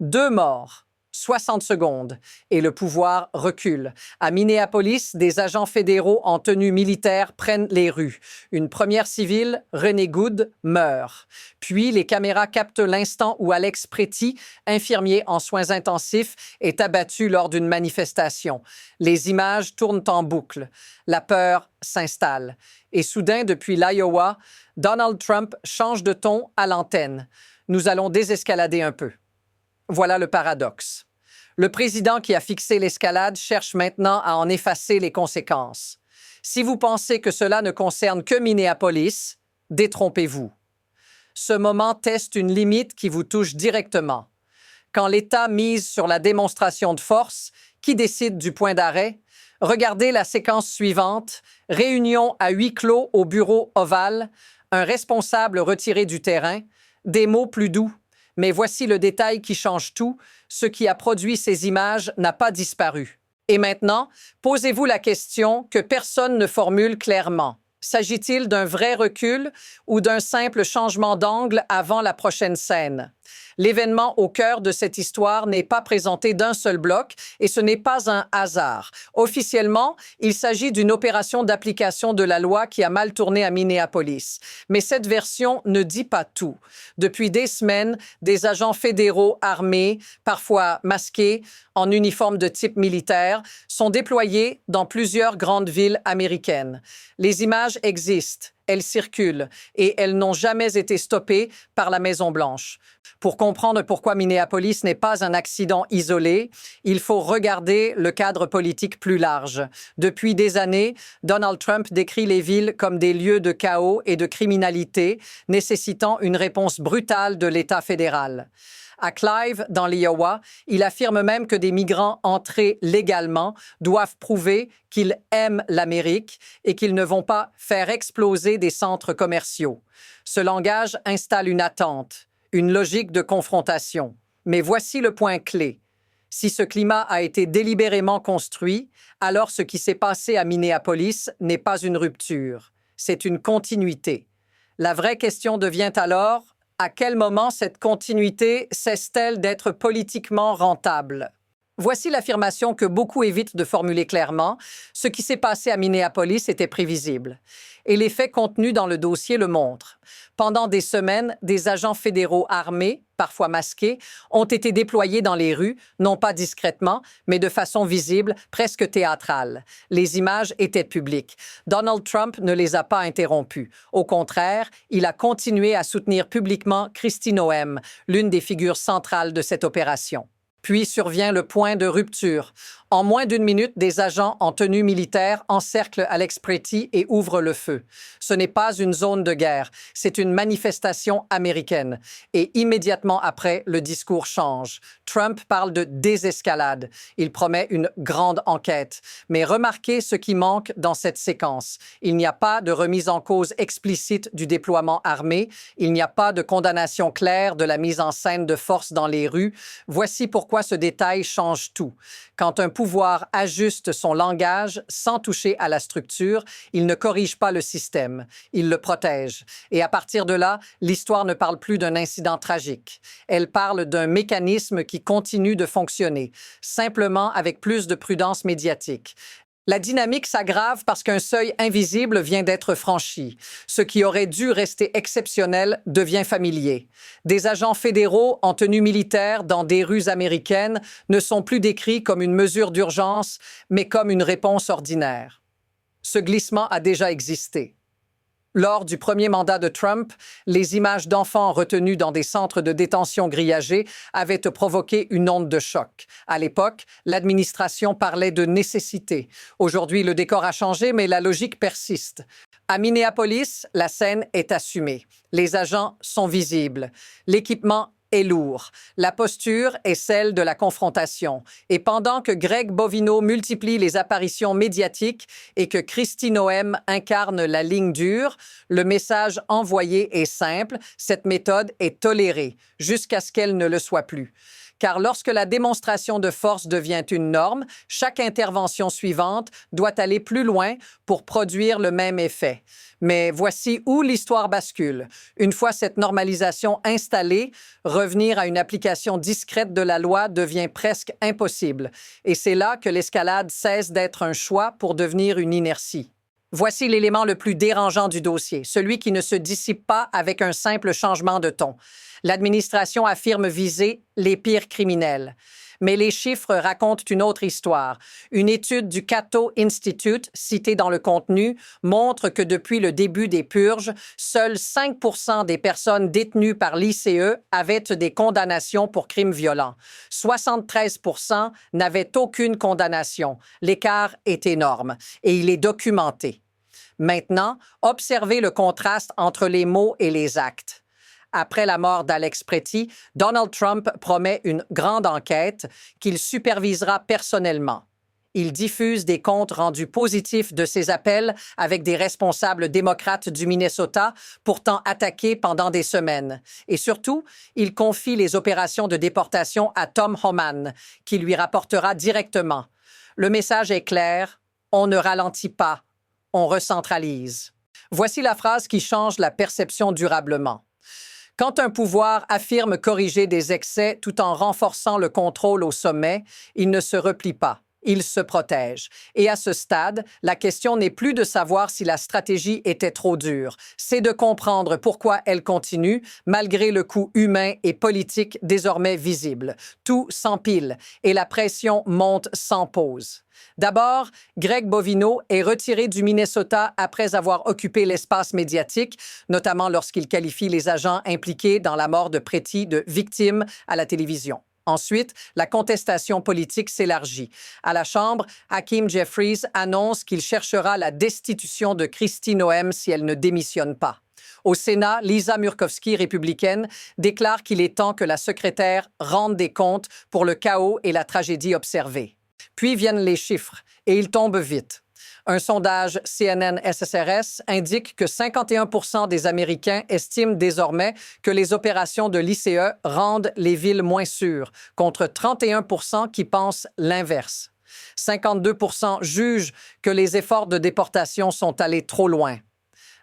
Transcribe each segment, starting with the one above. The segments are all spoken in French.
2 morts, 60 secondes, et le pouvoir recule. À Minneapolis, des agents fédéraux en tenue militaire prennent les rues. Une première civile, Renee Good, meurt. Puis, les caméras captent l'instant où Alex Pretty, infirmier en soins intensifs, est abattu lors d'une manifestation. Les images tournent en boucle. La peur s'installe. Et soudain, depuis l'Iowa, Donald Trump change de ton à l'antenne. Nous allons désescalader un peu. Voilà le paradoxe. Le président qui a fixé l'escalade cherche maintenant à en effacer les conséquences. Si vous pensez que cela ne concerne que Minneapolis, détrompez-vous. Ce moment teste une limite qui vous touche directement. Quand l'État mise sur la démonstration de force, qui décide du point d'arrêt? Regardez la séquence suivante. Réunion à huis clos au bureau ovale, un responsable retiré du terrain, des mots plus doux. Mais voici le détail qui change tout. Ce qui a produit ces images n'a pas disparu. Et maintenant, posez-vous la question que personne ne formule clairement. S'agit-il d'un vrai recul ou d'un simple changement d'angle avant la prochaine scène? L'événement au cœur de cette histoire n'est pas présenté d'un seul bloc et ce n'est pas un hasard. Officiellement, il s'agit d'une opération d'application de la loi qui a mal tourné à Minneapolis. Mais cette version ne dit pas tout. Depuis des semaines, des agents fédéraux armés, parfois masqués, en uniforme de type militaire, sont déployés dans plusieurs grandes villes américaines. Les images existent. Elles circulent et elles n'ont jamais été stoppées par la Maison-Blanche. Pour comprendre pourquoi Minneapolis n'est pas un accident isolé, il faut regarder le cadre politique plus large. Depuis des années, Donald Trump décrit les villes comme des lieux de chaos et de criminalité, nécessitant une réponse brutale de l'État fédéral. À Clive, dans l'Iowa, il affirme même que des migrants entrés légalement doivent prouver qu'ils aiment l'Amérique et qu'ils ne vont pas faire exploser des centres commerciaux. Ce langage installe une attente, une logique de confrontation. Mais voici le point clé. Si ce climat a été délibérément construit, alors ce qui s'est passé à Minneapolis n'est pas une rupture, c'est une continuité. La vraie question devient alors: à quel moment cette continuité cesse-t-elle d'être politiquement rentable? Voici l'affirmation que beaucoup évitent de formuler clairement. Ce qui s'est passé à Minneapolis était prévisible. Et les faits contenus dans le dossier le montrent. Pendant des semaines, des agents fédéraux armés, parfois masqués, ont été déployés dans les rues, non pas discrètement, mais de façon visible, presque théâtrale. Les images étaient publiques. Donald Trump ne les a pas interrompues. Au contraire, il a continué à soutenir publiquement Kristi Noem, l'une des figures centrales de cette opération. Puis survient le point de rupture. En moins d'1 minute, des agents en tenue militaire encerclent Alex Pretty et ouvrent le feu. Ce n'est pas une zone de guerre, c'est une manifestation américaine. Et immédiatement après, le discours change. Trump parle de désescalade. Il promet une grande enquête. Mais remarquez ce qui manque dans cette séquence. Il n'y a pas de remise en cause explicite du déploiement armé. Il n'y a pas de condamnation claire de la mise en scène de force dans les rues. Voici pourquoi ce détail change tout. Quand un pouvoir ajuste son langage sans toucher à la structure, il ne corrige pas le système, il le protège. Et à partir de là, l'histoire ne parle plus d'un incident tragique. Elle parle d'un mécanisme qui continue de fonctionner, simplement avec plus de prudence médiatique. La dynamique s'aggrave parce qu'un seuil invisible vient d'être franchi. Ce qui aurait dû rester exceptionnel devient familier. Des agents fédéraux en tenue militaire dans des rues américaines ne sont plus décrits comme une mesure d'urgence, mais comme une réponse ordinaire. Ce glissement a déjà existé. Lors du premier mandat de Trump, les images d'enfants retenus dans des centres de détention grillagés avaient provoqué une onde de choc. À l'époque, l'administration parlait de nécessité. Aujourd'hui, le décor a changé, mais la logique persiste. À Minneapolis, la scène est assumée. Les agents sont visibles. L'équipement est lourd. La posture est celle de la confrontation. Et pendant que Greg Bovino multiplie les apparitions médiatiques et que Kristi Noem incarne la ligne dure, le message envoyé est simple, cette méthode est tolérée jusqu'à ce qu'elle ne le soit plus. car lorsque la démonstration de force devient une norme, chaque intervention suivante doit aller plus loin pour produire le même effet. Mais voici où l'histoire bascule. Une fois cette normalisation installée, revenir à une application discrète de la loi devient presque impossible. Et c'est là que l'escalade cesse d'être un choix pour devenir une inertie. Voici l'élément le plus dérangeant du dossier, celui qui ne se dissipe pas avec un simple changement de ton. L'administration affirme viser les pires criminels. Mais les chiffres racontent une autre histoire. Une étude du Cato Institute, citée dans le contenu, montre que depuis le début des purges, seuls 5% des personnes détenues par l'ICE avaient des condamnations pour crimes violents. 73% n'avaient aucune condamnation. L'écart est énorme et il est documenté. Maintenant, observez le contraste entre les mots et les actes. Après la mort d'Alex Pretty, Donald Trump promet une grande enquête qu'il supervisera personnellement. Il diffuse des comptes rendus positifs de ses appels avec des responsables démocrates du Minnesota, pourtant attaqués pendant des semaines. Et surtout, il confie les opérations de déportation à Tom Homan, qui lui rapportera directement. Le message est clair, on ne ralentit pas, on recentralise. Voici la phrase qui change la perception durablement. Quand un pouvoir affirme corriger des excès tout en renforçant le contrôle au sommet, il ne se replie pas, il se protège. Et à ce stade, la question n'est plus de savoir si la stratégie était trop dure, c'est de comprendre pourquoi elle continue, malgré le coût humain et politique désormais visible. Tout s'empile et la pression monte sans pause. D'abord, Greg Bovino est retiré du Minnesota après avoir occupé l'espace médiatique, notamment lorsqu'il qualifie les agents impliqués dans la mort de Pretty de victimes à la télévision. Ensuite, la contestation politique s'élargit. À la Chambre, Hakeem Jeffries annonce qu'il cherchera la destitution de Kristi Noem si elle ne démissionne pas. Au Sénat, Lisa Murkowski, républicaine, déclare qu'il est temps que la secrétaire rende des comptes pour le chaos et la tragédie observée. Puis viennent les chiffres, et ils tombent vite. Un sondage CNN-SSRS indique que 51% des Américains estiment désormais que les opérations de l'ICE rendent les villes moins sûres, contre 31% qui pensent l'inverse. 52% jugent que les efforts de déportation sont allés trop loin.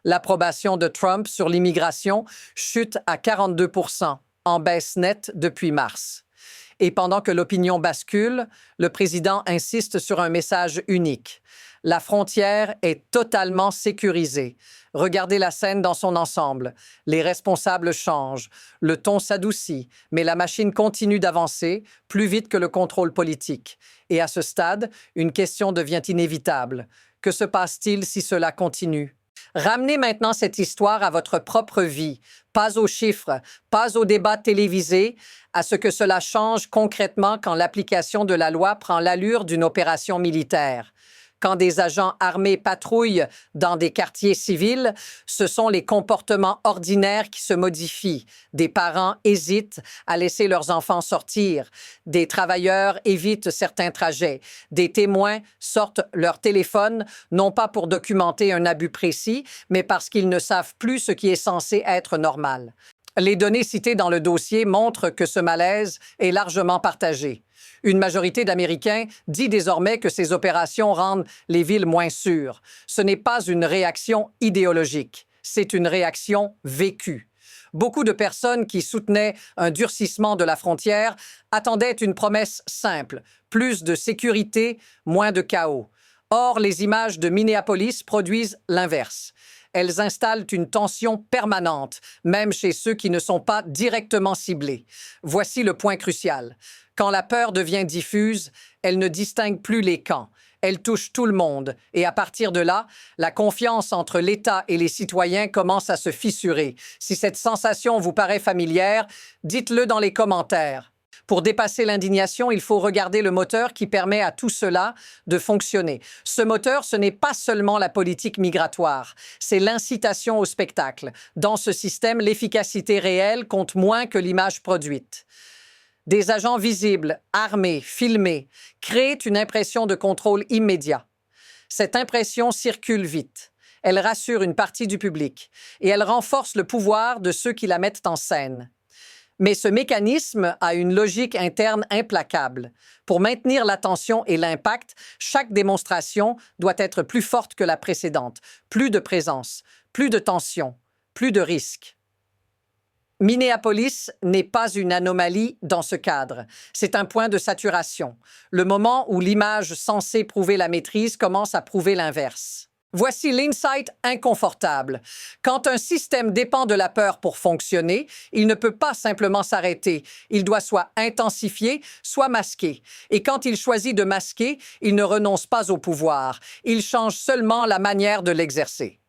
L'approbation de Trump sur l'immigration chute à 42%, en baisse nette depuis mars. Et pendant que l'opinion bascule, le président insiste sur un message unique. La frontière est totalement sécurisée. Regardez la scène dans son ensemble. Les responsables changent, le ton s'adoucit, mais la machine continue d'avancer plus vite que le contrôle politique. Et à ce stade, une question devient inévitable. Que se passe-t-il si cela continue? Ramenez maintenant cette histoire à votre propre vie, pas aux chiffres, pas aux débats télévisés, à ce que cela change concrètement quand l'application de la loi prend l'allure d'une opération militaire. Quand des agents armés patrouillent dans des quartiers civils, ce sont les comportements ordinaires qui se modifient. Des parents hésitent à laisser leurs enfants sortir. Des travailleurs évitent certains trajets. Des témoins sortent leur téléphone, non pas pour documenter un abus précis, mais parce qu'ils ne savent plus ce qui est censé être normal. Les données citées dans le dossier montrent que ce malaise est largement partagé. Une majorité d'Américains dit désormais que ces opérations rendent les villes moins sûres. Ce n'est pas une réaction idéologique, c'est une réaction vécue. Beaucoup de personnes qui soutenaient un durcissement de la frontière attendaient une promesse simple, plus de sécurité, moins de chaos. Or, les images de Minneapolis produisent l'inverse. Elles installent une tension permanente, même chez ceux qui ne sont pas directement ciblés. Voici le point crucial. Quand la peur devient diffuse, elle ne distingue plus les camps. Elle touche tout le monde. Et à partir de là, la confiance entre l'État et les citoyens commence à se fissurer. Si cette sensation vous paraît familière, dites-le dans les commentaires. Pour dépasser l'indignation, il faut regarder le moteur qui permet à tout cela de fonctionner. Ce moteur, ce n'est pas seulement la politique migratoire, c'est l'incitation au spectacle. Dans ce système, l'efficacité réelle compte moins que l'image produite. Des agents visibles, armés, filmés, créent une impression de contrôle immédiat. Cette impression circule vite. Elle rassure une partie du public et elle renforce le pouvoir de ceux qui la mettent en scène. Mais ce mécanisme a une logique interne implacable. Pour maintenir l'attention et l'impact, chaque démonstration doit être plus forte que la précédente. Plus de présence, plus de tension, plus de risque. Minneapolis n'est pas une anomalie dans ce cadre. C'est un point de saturation. Le moment où l'image censée prouver la maîtrise commence à prouver l'inverse. Voici l'insight inconfortable. Quand un système dépend de la peur pour fonctionner, il ne peut pas simplement s'arrêter. Il doit soit intensifier, soit masquer. Et quand il choisit de masquer, il ne renonce pas au pouvoir. Il change seulement la manière de l'exercer.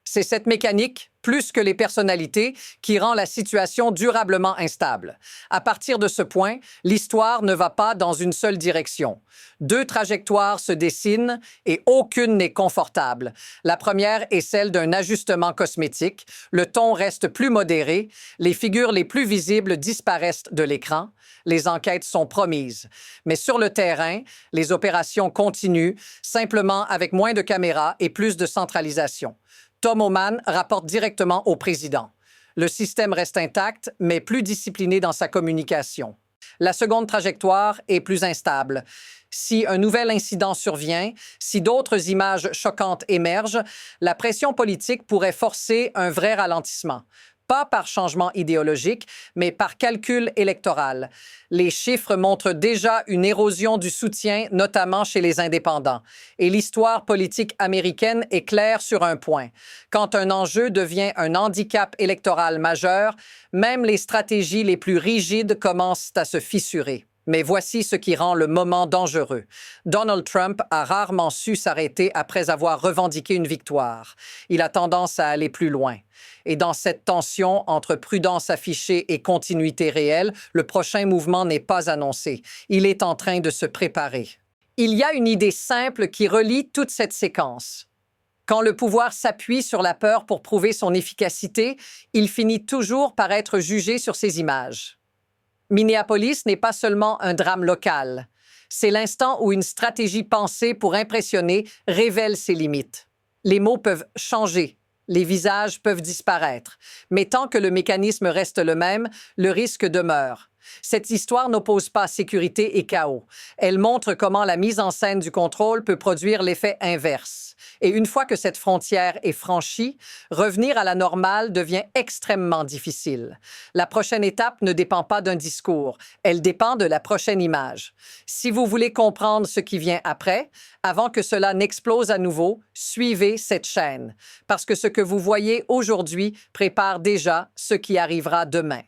C'est cette mécanique, plus que les personnalités, qui rend la situation durablement instable. À partir de ce point, l'histoire ne va pas dans une seule direction. Deux trajectoires se dessinent et aucune n'est confortable. La première est celle d'un ajustement cosmétique. Le ton reste plus modéré. Les figures les plus visibles disparaissent de l'écran. Les enquêtes sont promises. Mais sur le terrain, les opérations continuent, simplement avec moins de caméras et plus de centralisation. Tom Homan rapporte directement au président. Le système reste intact, mais plus discipliné dans sa communication. La seconde trajectoire est plus instable. Si un nouvel incident survient, si d'autres images choquantes émergent, la pression politique pourrait forcer un vrai ralentissement. Pas par changement idéologique, mais par calcul électoral. Les chiffres montrent déjà une érosion du soutien, notamment chez les indépendants. Et l'histoire politique américaine est claire sur un point. Quand un enjeu devient un handicap électoral majeur, même les stratégies les plus rigides commencent à se fissurer. Mais voici ce qui rend le moment dangereux. Donald Trump a rarement su s'arrêter après avoir revendiqué une victoire. Il a tendance à aller plus loin. Et dans cette tension entre prudence affichée et continuité réelle, le prochain mouvement n'est pas annoncé. Il est en train de se préparer. Il y a une idée simple qui relie toute cette séquence. Quand le pouvoir s'appuie sur la peur pour prouver son efficacité, il finit toujours par être jugé sur ses images. Minneapolis n'est pas seulement un drame local. C'est l'instant où une stratégie pensée pour impressionner révèle ses limites. Les mots peuvent changer, les visages peuvent disparaître, mais tant que le mécanisme reste le même, le risque demeure. Cette histoire n'oppose pas sécurité et chaos. Elle montre comment la mise en scène du contrôle peut produire l'effet inverse. Et une fois que cette frontière est franchie, revenir à la normale devient extrêmement difficile. La prochaine étape ne dépend pas d'un discours, elle dépend de la prochaine image. Si vous voulez comprendre ce qui vient après, avant que cela n'explose à nouveau, suivez cette chaîne, parce que ce que vous voyez aujourd'hui prépare déjà ce qui arrivera demain.